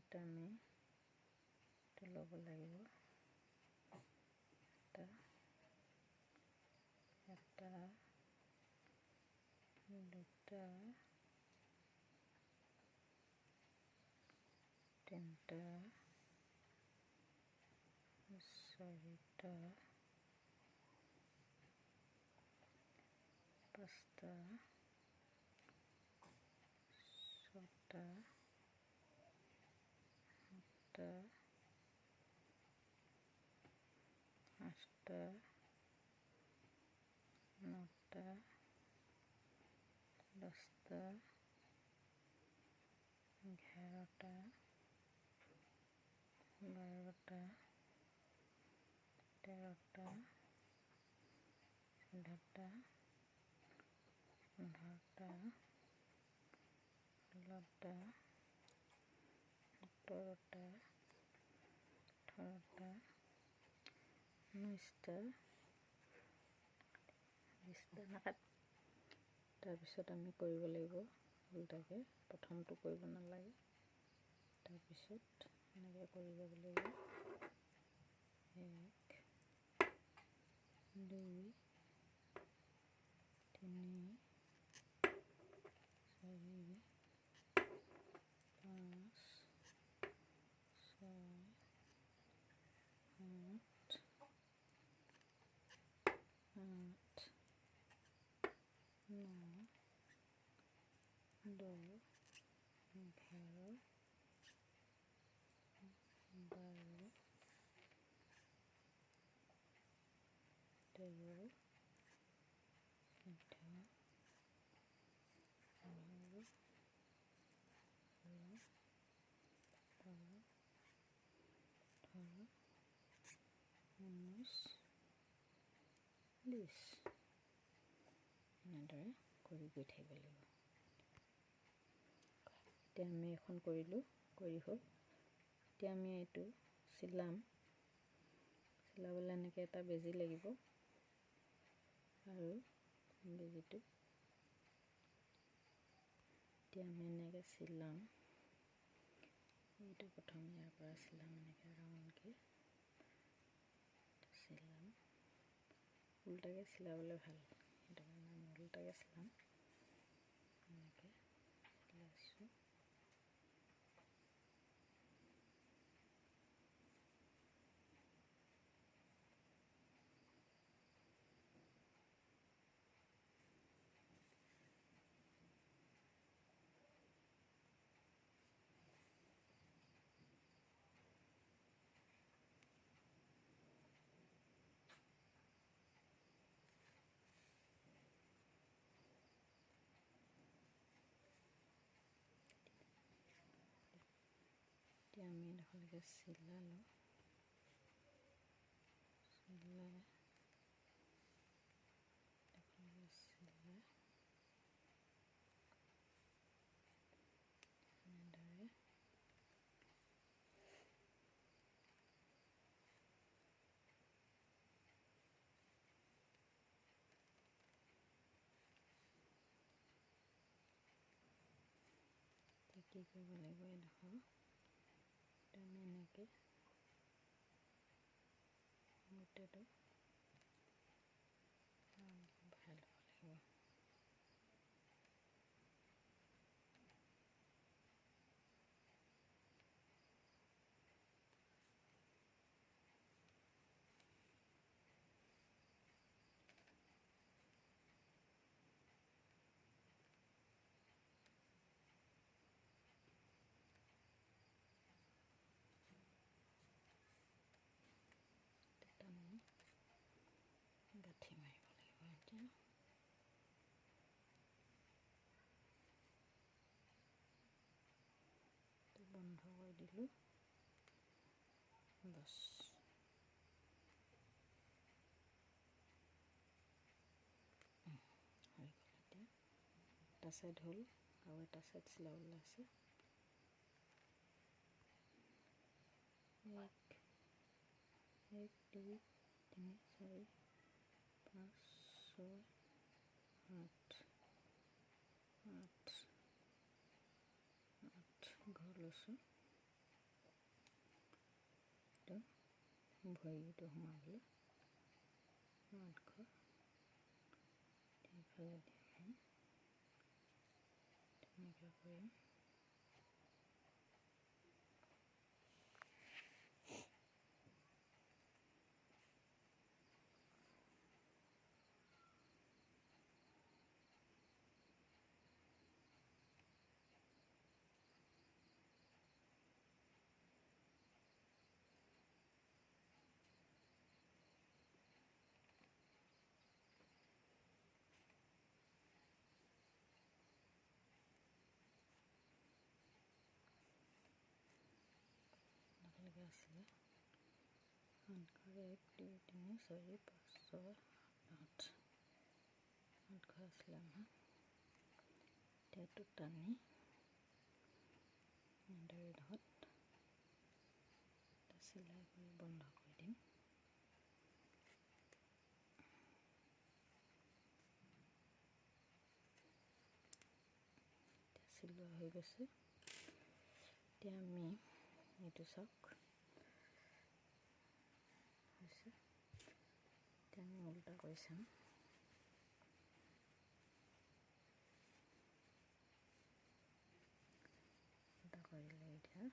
প্ৰথমতে আমি ল'ব লাগিব এটা দুটা তিনিটা চাৰিটা পাঁচটা ছটা সাতটা আঠটা নটা দহটা 11টা 12টা 13টা 14টা 15টা 16টা 17টা 18টা 19টা 20টা নাকাট। তাৰপিছত আমি কৰিব লাগিব উল্টাকে, প্ৰথমটো কৰিব নালাগে, তাৰপিছত এনেকৈ কৰি যাব লাগিব 1 2 3 4 5 6 7 8 9 10 11 12 13 14 15 16 17 18 19 20 এনেদৰে কৰি গৈ থাকিব লাগিব। এতিয়া আমি এখন কৰিলোঁ, কৰি হ'ল। এতিয়া আমি এইটো চিলাম। চিলাবলৈ এনেকৈ এটা বেজি লাগিব আৰু বেজিটো এতিয়া আমি এনেকৈ চিলাম। এইটো প্ৰথম ইয়াৰ পৰা চিলাম, এনেকৈ ৰাউণ্ডকৈ চিলাম। উল্টাকৈ চিলাবলৈ ভাল, সেইটো কাৰণে আমি উল্টাকৈ চিলাম। এনেকৈ চিলাইছোঁ। এতিয়া আমি এডোখৰলৈকে চিলালোঁ, চিলাই চিলাই এনেদৰে কি কৰিব লাগিব, এডোখৰ আমি এনেকৈ গোটেইটো ভাল হ'ব লাগিব। আমি গাঁঠি মাৰিব লাগিব। এতিয়া বন্ধ কৰি দিলোঁ 10। হৈ গ'ল। এতিয়া এটা ছাইড হ'ল আৰু এটা ছাইড চিলাবলৈ আছে। 1 2 3 4 5 6 7 8 ঘৰ লৈছোঁ। দিওঁ ভৰিটো সোমাবলৈ 800 এইফালে দি আমি তেনেকৈ কৰিম। আছিলে 800 1 2 3 4 5 6 8 800 আছিলে আমাৰ। এতিয়াতো টানি ডেৰডোখৰত চিলাই কৰি বন্ধ কৰি দিম। চিলোৱা হৈ গৈছে। এতিয়া আমি এইটো চাওক হৈছে। এতিয়া আমি উল্টা কৰি চাম। উল্টা কৰিলে এতিয়া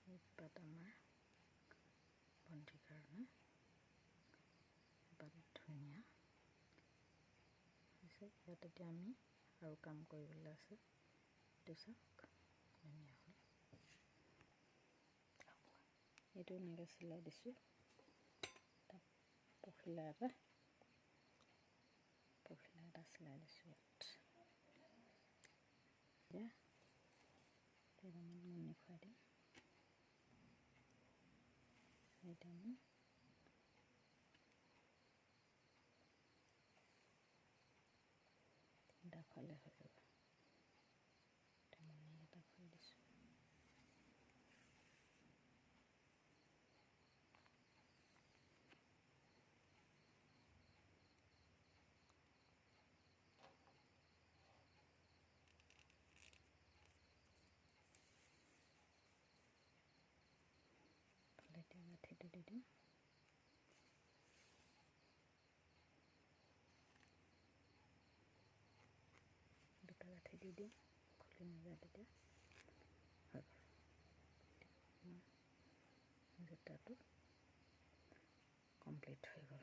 এই পাত আমাৰ ভণ্টিৰ কাৰণে পাত ধুনীয়া হৈছে। ইয়াত এতিয়া আমি আৰু কাম কৰিবলৈ আছে। এইটো চাওক ধুনীয়া হ'ল। এইটো এনেকৈ চিলাই দিছোঁ। পখিলা এটা চিলাই দিছোঁ ইয়াত। এতিয়া কেইটামান মণি খুৱাই দিম। এতিয়া আমি তিনিটা খোৱালে হৈ যাব। এতিয়া মণি এটা খুৱাই দিছোঁ। এতিয়া গাঁঠিটো দি দিম। দুটা গাঁঠি দি দিম, খুলি নাযায় তেতিয়া হৈ গ'ল। জোতাটো কমপ্লিট হৈ গ'ল।